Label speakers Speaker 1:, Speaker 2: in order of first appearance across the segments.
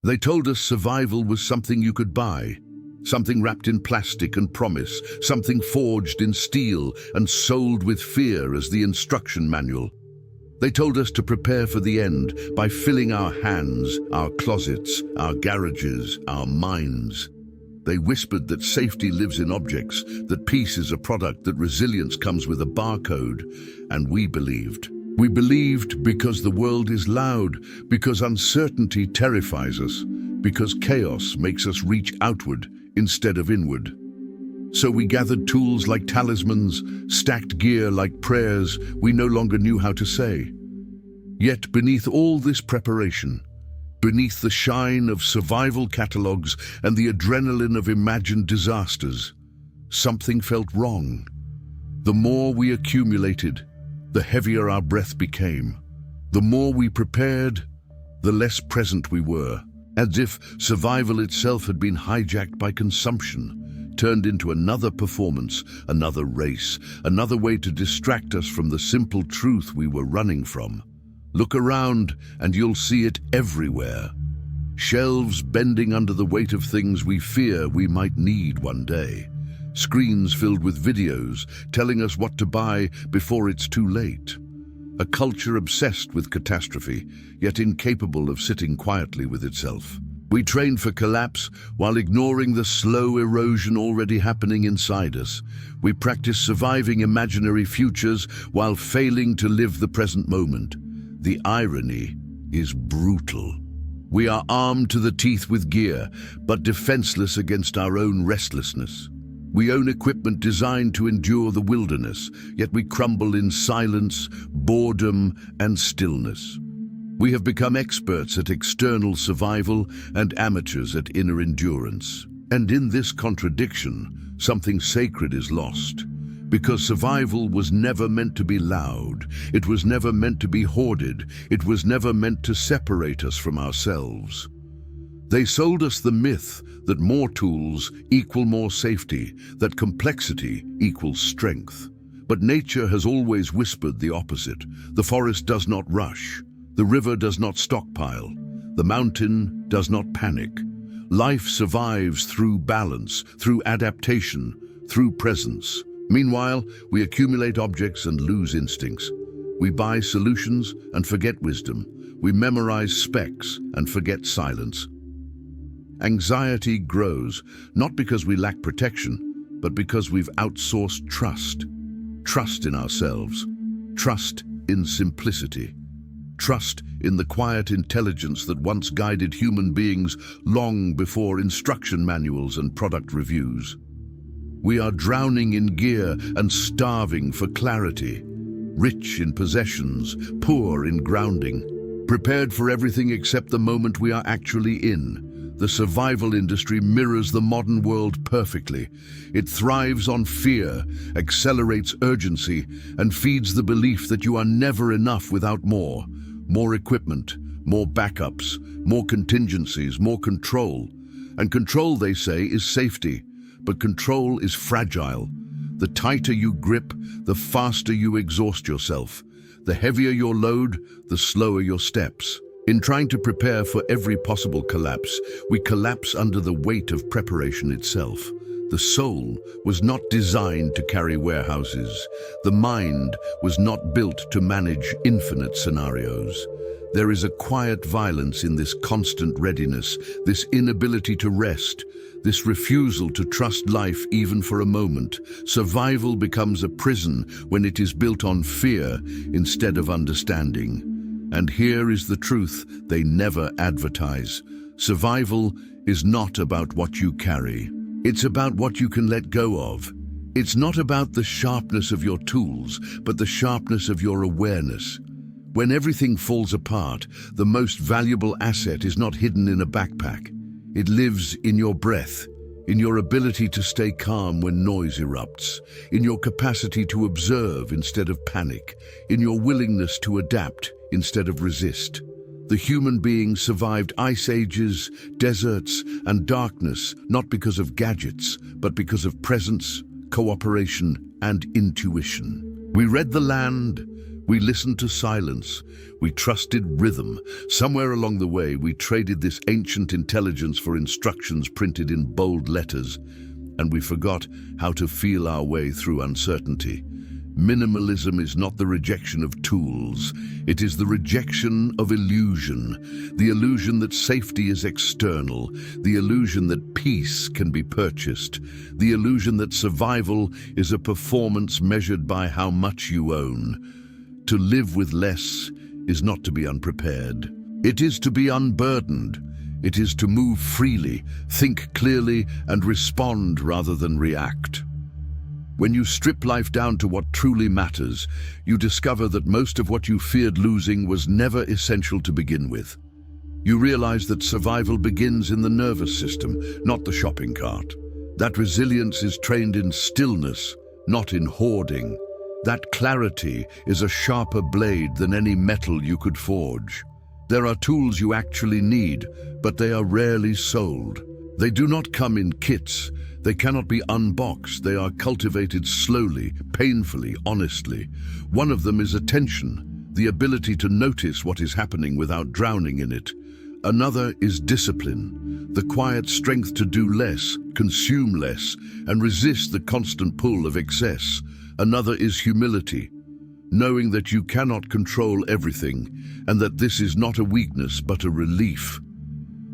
Speaker 1: They told us survival was something you could buy, something wrapped in plastic and promise, something forged in steel and sold with fear as the instruction manual. They told us to prepare for the end by filling our hands, our closets, our garages, our minds. They whispered that safety lives in objects, that peace is a product, that resilience comes with a barcode, and we believed. We believed because the world is loud, because uncertainty terrifies us, because chaos makes us reach outward instead of inward. So we gathered tools like talismans, stacked gear like prayers we no longer knew how to say. Yet beneath all this preparation, beneath the shine of survival catalogues and the adrenaline of imagined disasters, something felt wrong. The more we accumulated, the heavier our breath became. The more we prepared, the less present we were, as if survival itself had been hijacked by consumption, turned into another performance, another race, another way to distract us from the simple truth we were running from. Look around and you'll see it everywhere. Shelves bending under the weight of things we fear we might need one day. Screens filled with videos telling us what to buy before it's too late. A culture obsessed with catastrophe, yet incapable of sitting quietly with itself. We trained for collapse while ignoring the slow erosion already happening inside us. We practiced surviving imaginary futures while failing to live the present moment. The irony is brutal. We are armed to the teeth with gear, but defenseless against our own restlessness. We own equipment designed to endure the wilderness, yet we crumble in silence, boredom, and stillness. We have become experts at external survival and amateurs at inner endurance. And in this contradiction, something sacred is lost. Because survival was never meant to be loud, it was never meant to be hoarded, it was never meant to separate us from ourselves. They sold us the myth that more tools equal more safety, that complexity equals strength. But nature has always whispered the opposite. The forest does not rush, the river does not stockpile, the mountain does not panic. Life survives through balance, through adaptation, through presence. Meanwhile, we accumulate objects and lose instincts. We buy solutions and forget wisdom. We memorize specs and forget silence. Anxiety grows, not because we lack protection, but because we've outsourced trust. Trust in ourselves. Trust in simplicity. Trust in the quiet intelligence that once guided human beings long before instruction manuals and product reviews. We are drowning in gear and starving for clarity, rich in possessions, poor in grounding, prepared for everything except the moment we are actually in. The survival industry mirrors the modern world perfectly. It thrives on fear, accelerates urgency, and feeds the belief that you are never enough without more. More equipment, more backups, more contingencies, more control. And control, they say, is safety. But control is fragile. The tighter you grip, the faster you exhaust yourself. The heavier your load, the slower your steps. In trying to prepare for every possible collapse, we collapse under the weight of preparation itself. The soul was not designed to carry warehouses. The mind was not built to manage infinite scenarios. There is a quiet violence in this constant readiness, this inability to rest, this refusal to trust life even for a moment. Survival becomes a prison when it is built on fear instead of understanding. And here is the truth they never advertise. Survival is not about what you carry. It's about what you can let go of. It's not about the sharpness of your tools, but the sharpness of your awareness. When everything falls apart, the most valuable asset is not hidden in a backpack. It lives in your breath, in your ability to stay calm when noise erupts, in your capacity to observe instead of panic, in your willingness to adapt instead of resist. The human being survived ice ages, deserts, and darkness, not because of gadgets, but because of presence, cooperation, and intuition. We read the land, We listened to silence. We trusted rhythm. Somewhere along the way, we traded this ancient intelligence for instructions printed in bold letters, and we forgot how to feel our way through uncertainty. Minimalism is not the rejection of tools. It is the rejection of illusion. The illusion that safety is external. The illusion that peace can be purchased. The illusion that survival is a performance measured by how much you own. To live with less is not to be unprepared. It is to be unburdened. It is to move freely, think clearly, and respond rather than react. When you strip life down to what truly matters, you discover that most of what you feared losing was never essential to begin with. You realize that survival begins in the nervous system, not the shopping cart. That resilience is trained in stillness, not in hoarding. That clarity is a sharper blade than any metal you could forge. There are tools you actually need, but they are rarely sold. They do not come in kits. They cannot be unboxed. They are cultivated slowly, painfully, honestly. One of them is attention, the ability to notice what is happening without drowning in it. Another is discipline, the quiet strength to do less, consume less, and resist the constant pull of excess. Another is humility, knowing that you cannot control everything and that this is not a weakness but a relief.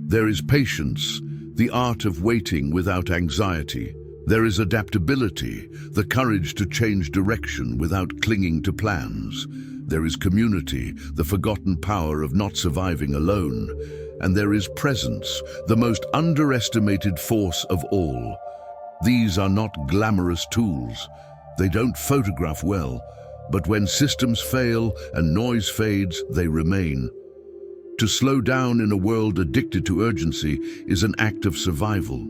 Speaker 1: There is patience, the art of waiting without anxiety. There is adaptability, the courage to change direction without clinging to plans. There is community, the forgotten power of not surviving alone. And there is presence, the most underestimated force of all. These are not glamorous tools. They don't photograph well, but when systems fail and noise fades, they remain. To slow down in a world addicted to urgency is an act of survival.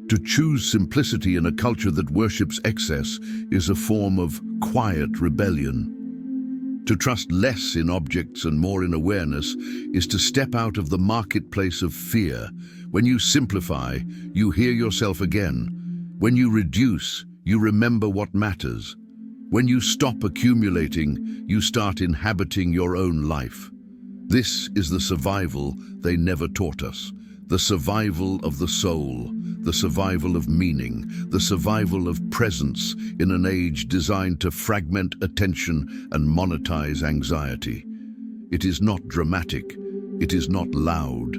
Speaker 1: To choose simplicity in a culture that worships excess is a form of quiet rebellion. To trust less in objects and more in awareness is to step out of the marketplace of fear. When you simplify, you hear yourself again. When you reduce, you remember what matters. When you stop accumulating, you start inhabiting your own life. This is the survival they never taught us. The survival of the soul, the survival of meaning, the survival of presence in an age designed to fragment attention and monetize anxiety. It is not dramatic, it is not loud,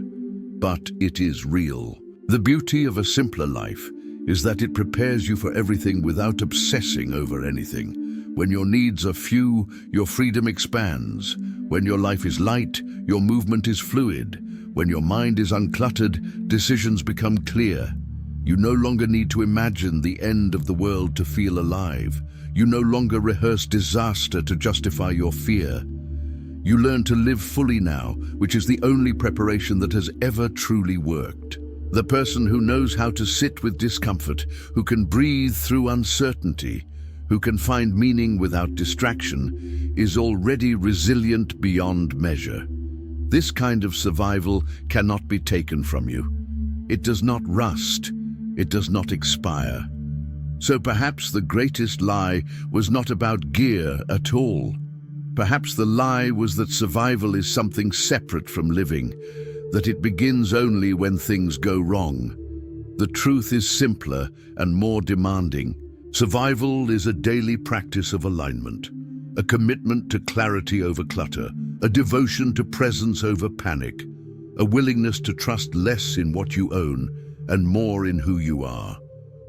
Speaker 1: but it is real. The beauty of a simpler life is that it prepares you for everything without obsessing over anything. When your needs are few, your freedom expands. When your life is light, your movement is fluid. When your mind is uncluttered, decisions become clear. You no longer need to imagine the end of the world to feel alive. You no longer rehearse disaster to justify your fear. You learn to live fully now, which is the only preparation that has ever truly worked. The person who knows how to sit with discomfort, who can breathe through uncertainty, who can find meaning without distraction, is already resilient beyond measure. This kind of survival cannot be taken from you. It does not rust. It does not expire. So perhaps the greatest lie was not about gear at all. Perhaps the lie was that survival is something separate from living, that it begins only when things go wrong. The truth is simpler and more demanding. Survival is a daily practice of alignment, a commitment to clarity over clutter, a devotion to presence over panic, a willingness to trust less in what you own and more in who you are.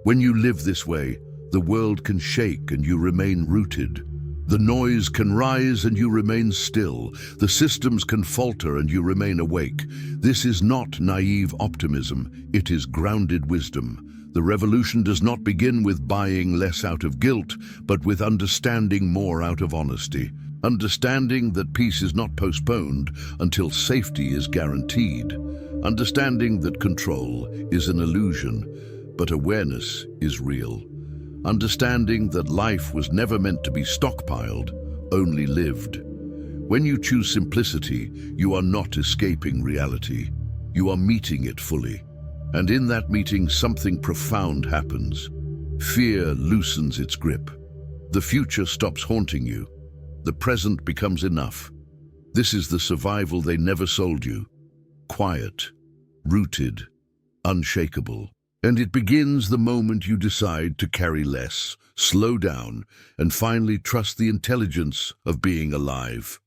Speaker 1: When you live this way, the world can shake and you remain rooted. The noise can rise and you remain still. The systems can falter and you remain awake. This is not naive optimism, it is grounded wisdom. The revolution does not begin with buying less out of guilt, but with understanding more out of honesty. Understanding that peace is not postponed until safety is guaranteed. Understanding that control is an illusion, but awareness is real. Understanding that life was never meant to be stockpiled, only lived. When you choose simplicity, you are not escaping reality. You are meeting it fully. And in that meeting, something profound happens. Fear loosens its grip. The future stops haunting you. The present becomes enough. This is the survival they never sold you. Quiet, rooted, unshakable. And it begins the moment you decide to carry less, slow down, and finally trust the intelligence of being alive.